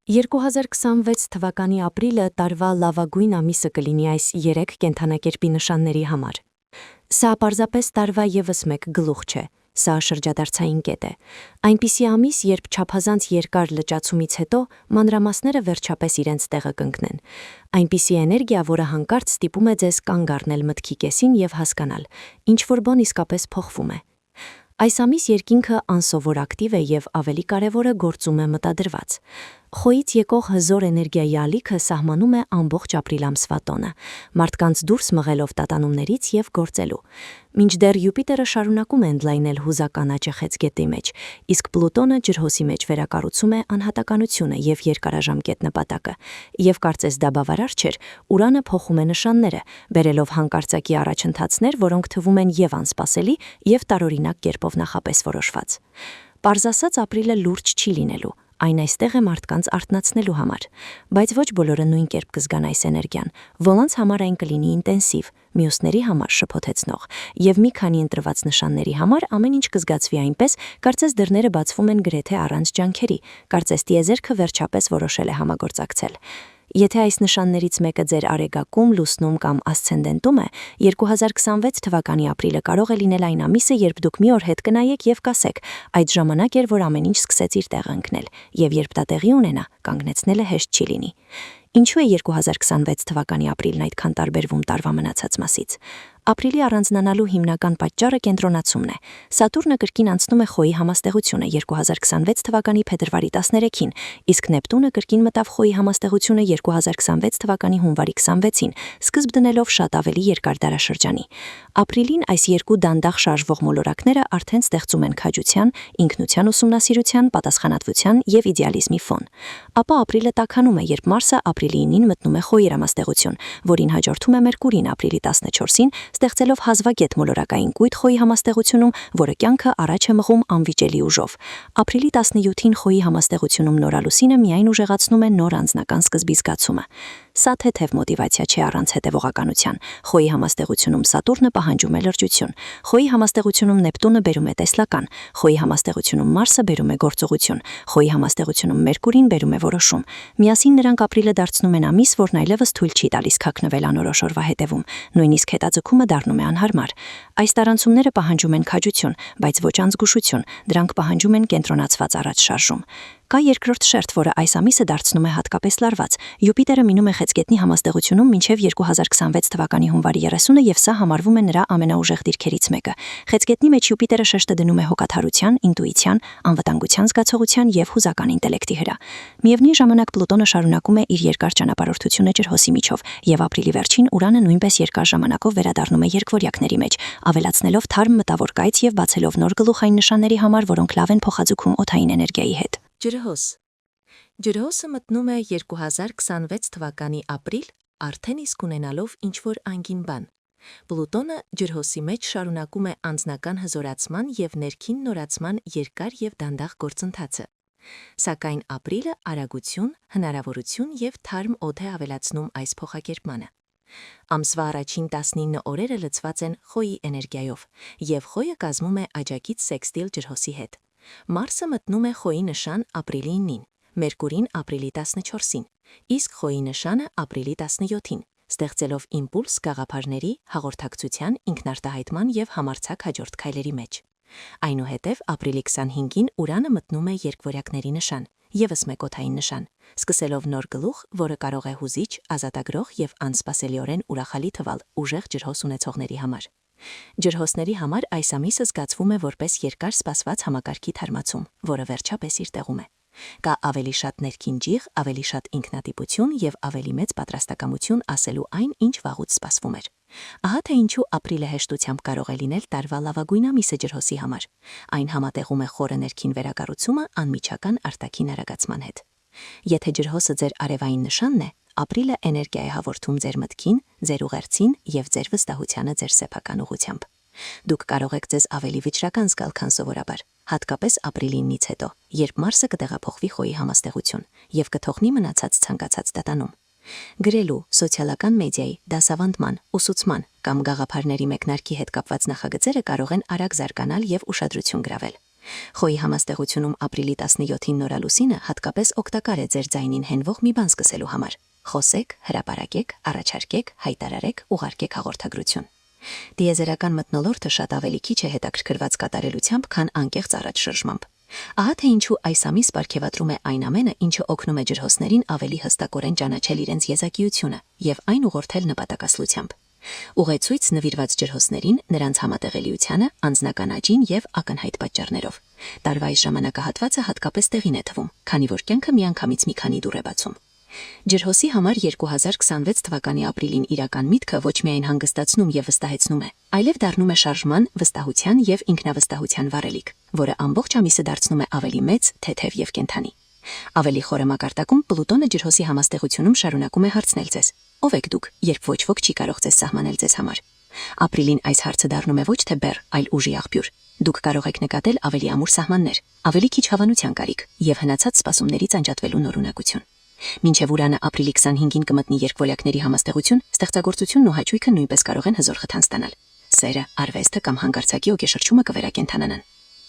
2026 թվականի ապրիլը տարվա լավագույն ամիսը կլինի այս 3 կենդանակերպի նշանների համար։ Սա պարզապես տարվա ևս մեկ գլուխ չէ, սա շրջադարձային կետ է։ Այնպիսի ամիս, երբ չափազանց երկար լճացումից հետո մանրամասները վերջապես իրենց տեղը կընկնեն։ Այնպիսի էներգիա, որը հանկարծ ստիպում է ձեզ կանգ առնել մտքի կեսին եւ հասկանալ, ինչ-որ բան իսկապես փոխվում է։ Այս ամիս երկինքը անսովոր ակտիվ է եւ ավելի կարևորը գործում է մտադրված։ Խոյից եկող հզոր էներգիայի ալիքը սահմանում է ամբողջ ապրիլ ամսվա տոնը, մարդկանց դուրս մղելով տատանումներից եւ գործելու։ Մինչդեռ Յուպիտերը շարունակում է ընդլայնել հուզական աճախեց գետի մեջ, իսկ Պլուտոնը ջրհոսի մեջ վերակառուցում է անհատականությունը եւ երկարաժամկետ նպատակը։ Եվ կարծես դա բավարար չէր, Ուրանը փոխում է նշանները, բերելով հանկարծակի առաջընթացներ, որոնք թվում են եւ անսպասելի, եւ տարօրինակ կերպով նախապես որոշված։ Պարզ ասած, ապրիլը լուրջ չի լինելու։ Այն այստեղ է մարդկանց արթնացնելու համար, բայց ոչ բոլորը նույն կերպ կզգան այս էներգիան։ Ոմանց համար այն կլինի ինտենսիվ, մյուսների համար շփոթեցնող, եւ մի քանի ընտրված նշանների համար ամեն ինչ կզգացվի այնպես, կարծես դռները բացվում են գրեթե առանց ջանքերի, կարծես տիեզերքը վերջապես որոշել է համագործակցել։ Եթե այս նշաններից մեկը ձեր արեգակում, լուսնում կամ ասցենդենտում է, 2026 թվականի ապրիլը կարող է լինել այն ամիսը, երբ դուք մի օր հետ կնայեք եւ կասեք. այդ ժամանակ էր, որ ամեն ինչ սկսեց իր տեղը ընկնել, եւ երբ դա տեղի ունենա, կանգնեցնելը հեշտ չի լինի։ Ինչու է 2026 թվականի ապրիլն այդքան տարբերվում տարվա մնացած մասից։ Ապրիլի առանձնանալու հիմնական պատճառը կենտրոնացումն է։ Սատուրնը կրկին անցնում է Խոյի համաստեղությունը 2026 թվականի փետրվարի 13-ին, իսկ Նեպտունը կրկին մտավ Խոյի համաստեղությունը 2026 թվականի հունվարի 26-ին, սկզբ դնելով շատ ավելի երկար դարաշրջանի։ Ապրիլին այս երկու դանդաղ շարժվող մոլորակները արդեն ստեղծում են քաջության, ինքնության ուսումնասիրության, պատասխանատվության եւ իդեալիզմի ֆոն։ Ապա ապրիլը տաքանում է, երբ Մարսը ապրիլի 9-ին մտնում է Խոյի համաստեղություն, որին հաջորդում է Մերկուրին ապրիլի 14-ին, ստեղծելով հազվագետ մոլորակային կույտ Խոյի համաստեղությունում, որը կյանքը առաջ է մղում անվիճելի ուժով։ Ապրիլի 17-ին Խոյի համաստեղությունում նորալուսինը միայն ուժեղացնում է նոր անձնական սկզբի զգացումը։ Սա թեթև մոտիվացիա չէ առանց հետևողականության։ Խոյի համաստեղությունում Սատուրնը պահանջում է լրջություն, Խոյի համաստեղությունում Նեպտունը բերում է տեսլական, Խոյի համաստեղությունում Մարսը բերում է գործողություն, Խոյի համաստեղությունում Մերկուրին բերում է որոշում։ Միասին նրանք ապրիլը դարձնում են ամիս, որն այլևս թույլ չի տալիս քաքնվել անորոշ օրվա հետևում, նույնիսկ հետաձգումը դառնում է անհարմար։ Այս տարանցումները պահանջում են քաջություն, բայց ոչ անզգուշություն, դրանք պահանջում են կենտրոնացված առաջշարժում։ Կա երկրորդ շերտ, որը այս ամիսը դարձնում է հատկապես լարված։ Յուպիտերը մինում է Խեցգետնի համաստեղությունում մինչև 2026 թվականի հունվարի 30-ը եւ սա համարվում է նրա ամենաուժեղ դիրքերից մեկը։ Խեցգետնի մեջ Յուպիտերը շեշտը դնում է հոգատարության, ինտուիցիան, անվտանգության զգացողության եւ հուզական ինտելեկտի վրա։ Միևնույն ժամանակ Պլուտոնը շարունակում է իր երկար ճանապարհորդությունը ջրհոսի միջով, եւ ապրիլի վերջին Ուրանը նույնպես երկար ժամանակով վերադառնում է երկվորյակների մեջ, ավելացնելով թարմ մտավոր կայծ եւ բացելով նոր գլուխային նշանների համար, որոնք լավ են փոխաձգում օդային էներգիայի հետ։ Ջրհոս։ Ջրհոսը մտնում է 2026 թվականի ապրիլ, արդեն իսկ ունենալով ինչ-որ անգին բան։ Պլուտոնը ջրհոսի մեջ շարունակում է անձնական հզորացման եւ ներքին նորացման երկար եւ դանդաղ գործընթացը։ Սակայն ապրիլը արագություն, հնարավորություն եւ թարմ օդ է ավելացնում այս փոխակերպմանը։ Ամսվա առաջին 19 օրերը լցված են Խոյի էներգիայով, եւ Խոյը կազմում է աջակից սեքստիլ ջրհոսի հետ։ Մարսը մտնում է Խոյի նշան ապրիլի 9-ին, Մերկուրին ապրիլի 14-ին, իսկ Խոյի նշանը ապրիլի 17-ին, ստեղծելով իմպուլս գաղափարների, հաղորդակցության, ինքնարտահայտման եւ համարձակ հաջորդ քայլերի մեջ։ Այնուհետև ապրիլի 25-ին Ուրանը մտնում է երկվորյակների նշան, եւս մեկ օդային նշան, սկսելով նոր գլուխ, որը կարող է հուզիչ, ազատագրող եւ անսպասելիորեն ուրախալի թվալ ուժեղ ջրհոս ունեցողների համար։ Ջրհոսների համար այս ամիսը զգացվում է որպես երկար սպասված համակարգի թարմացում, որը վերջապես իր տեղում է։ Կա ավելի շատ ներքին ջիղ, ավելի շատ ինքնատիպություն եւ ավելի մեծ պատրաստակամություն ասելու այն, ինչ վաղուց սպասվում էր։ Ահա թե ինչու ապրիլը հեշտությամբ կարող է լինել տարվա լավագույն ամիսը ջրհոսի համար։ Այն համատեղում է խորը ներքին վերակառուցումը անմիջական արտաքին արագացման հետ։ Եթե ջրհոսը ձեր արևային նշանն է, ապրիլը էներգիա է հաղորդում ձեր մտքին, ձեր ուղերձին եւ ձեր վստահությանը ձեր սեփական ուղղությամբ։ Դուք կարող եք ձեզ ավելի վճռական զգալ, քան սովորաբար, հատկապես ապրիլի 9-ից հետո, երբ Մարսը կտեղափոխվի Խոյի համաստեղություն եւ կթողնի մնացած ցանկացած տատանում։ Գրելու, սոցիալական մեդիայի, դասավանդման, ուսուցման կամ գաղափարների մեկնարկի հետ կապված նախագծերը կարող են արագ զարգանալ եւ ուշադրություն գրավել։ Խոյի համաստեղությունում ապրիլի 17-ին նորալուսինը հատկապես օգտակար է ձեր ձայնին հենվող մի բան սկսելու համար։ Խոսեք, հրապարակեք, առաջարկեք, հայտարարեք, ուղարկեք հաղորդագրություն։ Դիեզերական մթնոլորտը շատ ավելի քիչ է հետաքրքրված կատարելությամբ, քան անկեղծ առաջշրջմամբ։ Ահա թե ինչու այս ամիս պարգևատրում է այն ամենը, ինչը օգնում է ջրհոսներին ավելի հստակորեն ճանաչել իրենց եզակիությունը եւ այն ուղղորդել նպատակասլությամբ։ Ուղեցույց նվիրված ջրհոսներին, նրանց համատեղելիությանը, անձնական աճին եւ ակնհայտ պատճառներով։ Տարվա այս ժամանակահատվածը հատկապես տեղին է թվում, քանի որ կյանքը միանգամից մի քանի դուռ է բացում։ Ջրհոսի համար 2026 թվականի ապրիլին իրական միտքը ոչ միայն հանգստացնում եւ վստահեցնում է, այլև դառնում է շարժման, վստահության եւ ինքնավստահության վառելիք, որը ամբողջ ամիսը դարձնում է ավելի մեծ, թեթև եւ կենդանի։ Ավելի խորը մակարդակում Պլուտոնը ջրհոսի համաստեղությունում շարունակում է հարցնել ձեզ. ով եք դուք, երբ ոչ ոք չի կարող ձեզ սահմանել ձեզ համար։ Ապրիլին այս հարցը դառնում է ոչ թե բեռ, այլ ուժի աղբյուր։ Դուք կարող եք նկատել ավելի ամուր սահմաններ, ավելի քիչ հավանության կարիք եւ հնացած սպասումներից անջատվելու նորունակություն։ Մինչև Ուրանը ապրիլի 25-ին կմտնի երկվորյակների համաստեղություն, ստեղծագործությունն ու հաճույքը նույնպես կարող են հզոր խթան ստանալ։ Սերը, արվեստը կամ հանգարցակի ոգեշրջումը կվերակենդանանան։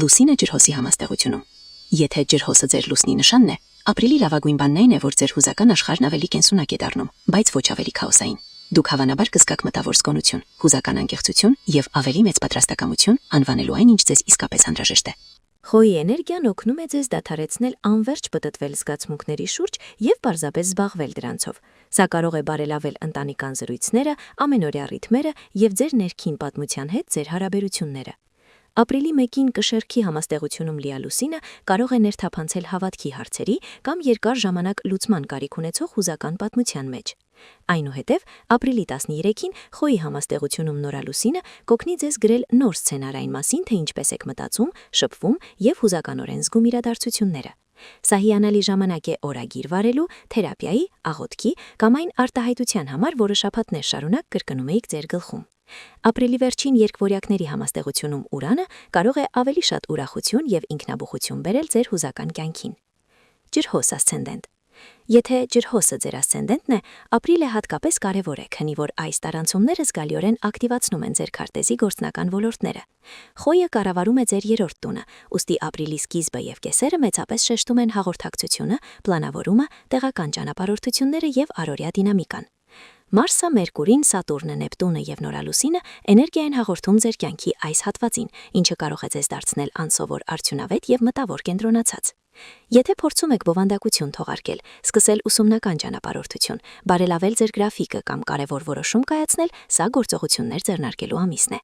Լուսինը ջրհոսի համաստեղությունում։ Եթե ջրհոսը ձեր լուսնի նշանն է, ապրիլի լավագույն բանն այն է, որ ձեր հուզական աշխարհն ավելի կենսունակ է դառնում, բայց ոչ ավելի քաոսային։ Դուք հավանաբար կզգաք մտավոր զգոնություն, հուզական անկեղծություն եւ ավելի մեծ պատրաստակամություն անվանելու այն, ինչ ձեզ իսկապես անհրաժեշտ է։ Խոյի էներգիան օգնում է ձեզ դադարեցնել անverջ պտտվել զգացմունքների շուրջ եւ պարզապես զբաղվել դրանցով։ Սա կարող է բարելավել ընտանեկան զրույցները, ամենօրյա ռիթմերը եւ ձեր ներքին պատմության հետ ձեր հարաբերությունները։ Ապրիլի 1-ին կշեռքի համաստեղությունում լիալուսինը կարող է ներթափանցել հավատքի հարցերի կամ երկար ժամանակ լուծման կարիք ունեցող հուզական պատմության մեջ։ Այնուհետև ապրիլի 13-ին խոյի համաստեղությունում նորալուսինը կօգնի ձեզ գրել նոր սցենար այն մասին, թե ինչպես եք մտածում, շփվում եւ հուզականորեն զգում իրադարձությունները։ Սա հիանալի ժամանակ է օրագիր վարելու, թերապիայի, աղոթքի կամ այն արտահայտության համար, որը շաբաթներ շարունակ կրկնում եք ձեր գլխում։ Ապրիլի վերջին երկվորյակների համաստեղությունում Ուրանը կարող է ավելի շատ ուրախություն եւ ինքնաբուխություն բերել ձեր հուզական կյանքին։ Ջրհոս ասցենդենտ։ Եթե ջրհոսը ձեր ասցենդենտն է, ապրիլը հատկապես կարևոր է, քանի որ այս տարանցումները զգալիորեն ակտիվացնում են ձեր քարտեզի գործնական ոլորտները։ Խոյը կառավարում է ձեր երրորդ տունը, ուստի ապրիլի սկիզբը եւ կեսերը մեծապես շեշտում են հաղորդակցությունը, պլանավորումը, տեղական ճանապարհորդությունները եւ առօրյա դինամիկան։ Մարսը, Մերկուրին, Սատուրնը, Նեպտունը եւ նորալուսինը էներգիա են հաղորդում ձեր կյանքի այս հատվածին, ինչը կարող է ձեզ դարձնել անսովոր արդյունավետ եւ մտավոր կենտրոնացած։ Եթե փորձում եք բովանդակություն թողարկել, սկսել ուսումնական ճանապարհորդություն, բարելավել ձեր գրաֆիկը կամ կարևոր որոշում կայացնել, սա գործողություններ ձեռնարկելու ամիսն է։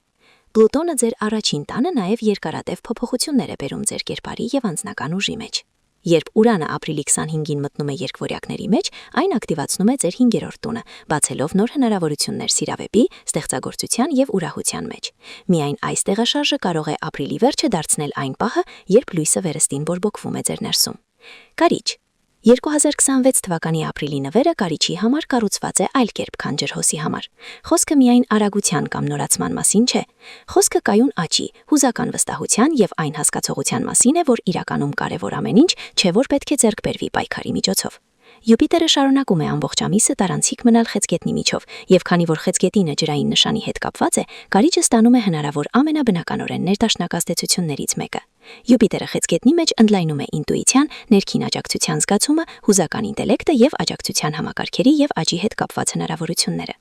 Պլուտոնը ձեր առաջին տանը նաեւ երկարատև փոփոխություններ է բերում ձեր կերպարի եւ անձնական ուժի մեջ։ Երբ Ուրանը ապրիլի 25-ին մտնում է երկվորյակների մեջ, այն ակտիվացնում է ձեր 5-րդ տունը, բացելով նոր հնարավորություններ սիրավեպի, ստեղծագործության եւ ուրախության մեջ։ Միայն այս տեղաշարժը կարող է ապրիլի վերջը դարձնել այն պահը, երբ լույսը վերստին բորբոքվում է ձեր ներսում։ Կարիճ։ 2026 թվականի ապրիլի նվերը կարիճի համար կառուցված է այլ կերպ, քան ջրհոսի համար։ Խոսքը միայն արագության կամ նորացման մասին չէ։ Խոսքը կայուն աճի, հուզական վստահության եւ այն հասկացողության մասին է, որ իրականում կարևոր ամեն ինչ չէ, որ պետք է ձեռք բերվի պայքարի միջոցով։ Յուպիտերը շարունակում է ամբողջ ամիսը տարանցիկ մնալ խեցգետնի միջով, եւ քանի որ խեցգետինը ջրային նշանի հետ կապված է, կարիճը ստանում է հնարավոր ամենաբնականորեն ներդաշնակացություններից մեկը։ Յուպիտերը խեցգետնի մեջ ընդլայնում է ինտուիցիան, ներքին աջակցության զգացումը, հուզական ինտելեկտը եւ աջակցության համակարգերի եւ աճի հետ կապված հնարավորությունները։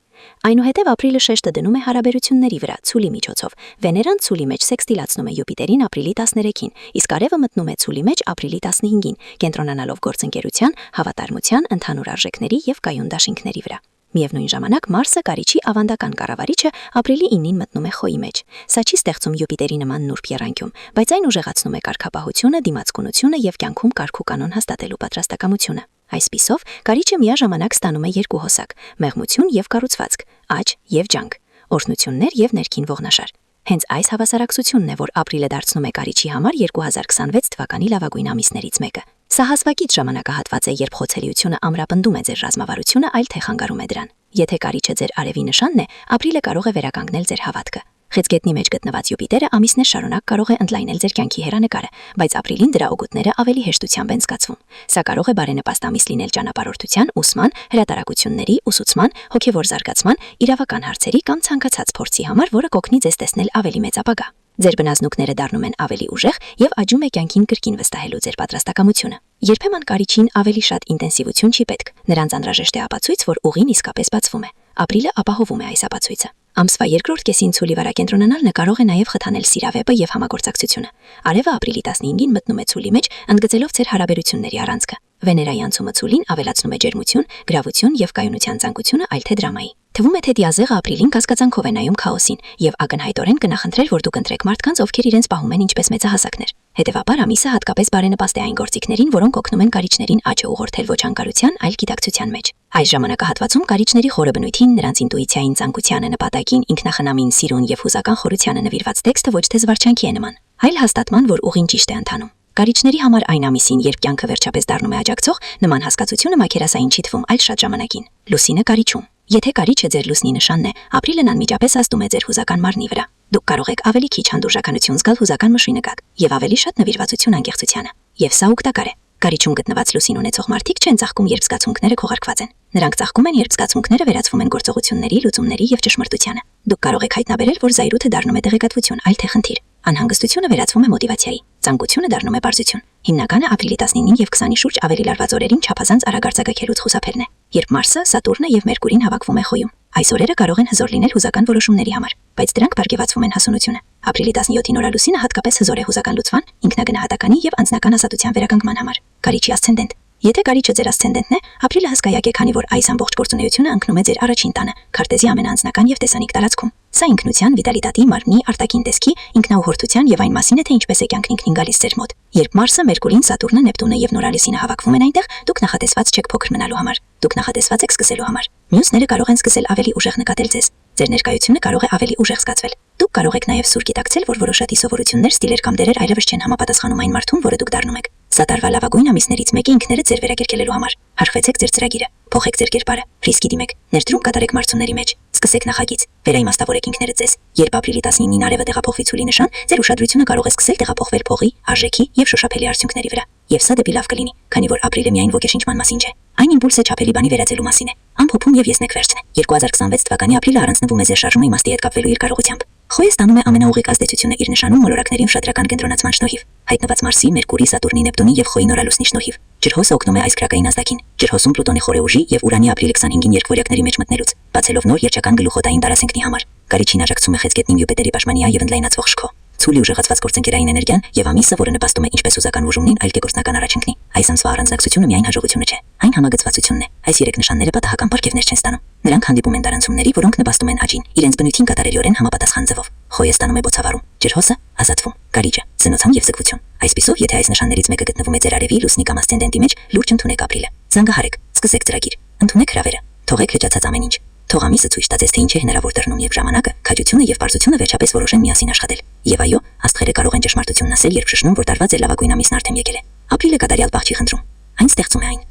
Այնուհետև ապրիլը շեշտը դնում է հարաբերությունների վրա ցուլի միջոցով։ Վեներան ցուլի մեջ սեքստիլացնում է Յուպիտերին ապրիլի 13-ին, իսկ արևը մտնում է ցուլի մեջ ապրիլի 15-ին, կենտրոնանալով գործընկերության, հավատարմության, ընդհանուր արժեքների եւ կայուն դաշինքների վրա։ Միևնույն ժամանակ Մարսը կարիճի ավանդական կառավարիչը ապրիլի 9-ին մտնում է խոյի մեջ։ Սա չի ստեղծում Յուպիտերի նման նուրբ եռանկյուն, բայց այն ուժեղացնում է կարգապահությունը, դիմացկունությունը եւ կյանքում կարգ ու կանոն հաստատելու պատրաստակամությունը։ Այսպիսով, կարիճը միաժամանակ ստանում է երկու հոսակ՝ մեղմություն եւ կառուցվածք, աճ եւ ջանք, օրհնություններ եւ ներքին ողնաշար։ Հենց այս հավասարակցությունն է, որ ապրիլը դարձնում է կարիճի համար 2026 թվականի լավագույն ամիսներից մեկը։ Սա հազվագիծ ժամանակահատված է, երբ խոցելիությունը ամրապնդում է ձեր ռազմավարությունը, այլ թե խանգարում է դրան։ Եթե կարիճը ձեր արևի նշանն է, ապրիլը կարող է վերականգնել ձեր հավատքը։ Խեցգետնի մեջ գտնված Յուպիտերը ամիսներ շարունակ կարող է ընդլայնել ձեր կյանքի հեռանկարը, բայց ապրիլին դրա օգուտները ավելի հեշտությամբ են զգացվում։ Սա կարող է բարենպաստ ամիս լինել ճանապարհորդության, ուսման, հրատարակությունների, ուսուցման, հոգեվոր զարգացման, իրավական հարցերի կամ ցանկացած փորձի համար, որը կօգնի ձեզ տեսնել ավելի մեծ ապագա։ Ձեր բնազնուկները դառնում են ավելի ուժեղ եւ աճում է կյանքին կրկին վստահելու ձեր պատրաստակամությունը։ Երբեմն կարիճին ավելի շատ ինտենսիվություն չի պետք։ Նրանց անհրաժեշտ է ապացույց, որ ուղին իսկապես բացվում է։ Ապրիլը ապահովում է այս ապացույցը։ Ամսվա երկրորդ կեսին ցուլի վրա կենտրոնանալը կարող է նաև խթանել սիրավեպը եւ համագործակցությունը։ Արևը ապրիլի 15-ին մտնում է ցուլի մեջ, ընդգծելով ձեր հարաբերությունների առանցքը։ Վեներայի անցումը ցուլին ավելացնում է ջերմություն, գրավություն եւ կայունության ցանկությունը, այլ թե դրամայի։ Թվում է, թե դիազեղը ապրիլին կասկածանքով է նայում քաոսին եւ ակնհայտորեն կնախընտրել, որ դուք ընտրեք մարդկանց, ովքեր իրենց պահում են ինչպես մեծահասակներ։ Հետևաբար ամիսը հատկապես բարենպաստ է այն գործիքներին, որոնք օգնում են կարիճներին աճը ուղղորդել ոչ անկարության, այլ գիտակցության մեջ։ Այս ժամանակահատվածում կարիճների խորը բնույթին, նրանց ինտուիցիային, ցանկությանը, նպատակին, ինքնախնամին, սիրուն եւ հուզական խորությանը նվիրված տեքստը ոչ թե զվարճանքի է նման, այլ հաստատման, որ ուղին ճիշտ է ընթանում։ Կարիճների համար այն ամիսին, երբ կյանքը վերջապես դառնում է աջակցող, նման հասկացությունը մաքերասային չի թվում, այլ շատ ժամանակին։ Լուսինը կարիճում։ Եթե կարիճը ձեր լուսնի նշանն է, ապրիլն անմիջապես ազդում է ձեր հուզական մարմնի վրա։ Դուք կարող եք ավելի քիչ հանդուրժականություն զգալ հուզական մշի նկատ եւ ավելի շատ նվիրվածություն անկեղծությանը։ Եվ սա օգտակար է։ Կարիճում գտնված լուսին ունեցող մարդիկ չեն ծաղկում, երբ զգացմունքները քողարկված են։ Նրանք ծաղկում են, երբ զգացմունքները վերածվում են գործողությունների, լուծումների եւ ճշմարտությանը։ Դուք կարող եք հայտնաբերել, որ զայրույթը դառնում է տեղեկատվություն, այլ թե խնդիր։ Անհանգստությունը վերածվում է մոտիվացիայի, ցանկությունը դառնում է բարձություն։ Հիմնականը ապրիլի 19-ին եւ 20-ի շուրջ ավելի լարված օրերին չափազանց արագ արձակագելուց խուսափելն է, երբ Մարսը, Սատուրնը եւ Մերկուրին հավաքվում է Խոյում։ Այս օրերը կարող են հզոր լինել հուզական որոշումների համար, բայց դրանք բարգեւացվում են հասունությունը։ Ապրիլի 17-ին օրալուսինը հատկապես հզոր է հուզական լուծման, ինքնագնահատականի եւ անձնական ազատության վերականգնման համար։ Կարիճի ասցենդենտ։ Եթե կարիճը ձեր ասցենդենտն է, ապրիլը հսկայակ է, քանի որ այս ամբողջ գործունեությունը ընկնում է ձեր առաջին տանը, քարտեզի ամենաանձնական եւ տեսանիք տարածքում։ Սա ինքնության, վիտալիտետի, մարմնի, արտաքին տեսքի, ինքնաուղղորդության եւ այն մասին է, թե ինչպես է կյանքն ինքնին գալիս ձեր մոտ։ Երբ Մարսը, Մերկուրին, Սատուրնը, Նեպտունը եւ Նորալուսինը հավաքվում են այնտեղ, դուք նախատեսված չեք փոքր մնալու համար։ Դուք նախատեսված եք սկսելու համար։ Մյուսները կարող են սկսել ավելի ուժեղ նկատել ձեզ։ Ձեր ներկայությունը կարող է ավելի ուժեղ զգացվել։ Դուք կարող եք նաև սուր գիտակցել, որ որոշատի սովորություններ, ստիլեր կամ դերեր այլևս չեն համապատասխանում այն մարդուն, որը դուք դառնում եք։ Սա տարվա լավագույն ամիսներից մեկը ինքներդ ձեր վերակերկելելու համար։ Հարխվեցեք ձեր ծրագիրը, փոխեք ձեր կերպարը, ռիսկի դիմեք, ներդրում կատարեք մարզումների մեջ, սկսեք նախագիծ, վերաիմաստավորեք ինքներդ ձեզ։ Երբ ապրիլի 19-ին արևը տեղափոխվի ցուլի նշան, ձեր ուշադրությունը կարող է սկսել տեղափոխվել փողի, արժեքի եւ շոշափելի արդյունքների վրա։ Եվ սա դեպի լավ կլինի, քանի որ ապրիլը միայն ոգեշնչման մասին չէ։ Այն իմպուլս է չափելի բանի վերածելու մասին է։ Ամփոփում եւ եսնեք վերջն է։ 2026 թվականի ապրիլը առանձնվում է ձեր շարժումը իմաստի հետ կապվելու իր կարողությամբ։ Խոյը ստանում է ամենաուղիղ ազդեցությունը իր նշանում մոլորակների ուշադրական կենտրոնացման շնորհիվ։ Հայտնված Մարսի, Մերկուրի, Սատուրնի, Նեպտունի եւ Խոյի նորալուսնի շնորհիվ։ Ջրհոսը օգնում է այս քրակային ազդակին։ Ջրհոսում Պլուտոնի խորը ուժի եւ Ուրանի ապրիլի 25-ին երկվորյակների մեջ մտնելուց, բացելով նոր երջական գլուխոտային տարասենքնի համար։ Կարիճին աջակցում է Խեցգետնին Յուպիտերի պաշտպանյա եւ ընդլայնացվող շքո։ Ցուլի ուժեղացված գործընկերային էներգիան եւ ամիսը, որը նպաստում է ինչպես ուզական ուժումնին, այլ գործնական առաջընկնի։ Այս ամսվա առանձնակցությունը միայն հաջողությունը չէ, այն համագծվածությունն է։ Այս երեք նշանները պատահական պարգևներ չեն ստանում։ Նրանք հանդիպում են տարանցումների, որոնք նպաստում են աճին, իրենց բնույթին կատարելիորեն համապատասխան ձևով։ Խոյը ստանում է բոցավառում, ջրհոսը ազատվում, կարիճը ծնոցան եւ զգվություն։ Այսպիսով, եթե այս նշաններից մեկը գտնվում է ձեր արևի, լուսնի կամ ասցենդենտի մեջ, լուրջ ընդունեք ապրիլը։ Զանգահարեք, սկսեք ծրագիր, ընդունեք հրավերը, թողեք լճացած ամեն ինչ։ Թող ամիսը ցույց տա ձեզ, թե ինչ է հնարավոր դառնում, եւ ժամանակը, քաջությունը եւ պարզությունը վերջապես որոշեն միասին աշխատել։ Եվ այո, աստղերը կարող են ճշմարտությունն ասել, երբ շշնում, որ տարված է լավագույն ամիսն արդեն եկել է։ Ապրիլը կատարյալ պահ չի խնդրում։ Այն ստեղծում է այն։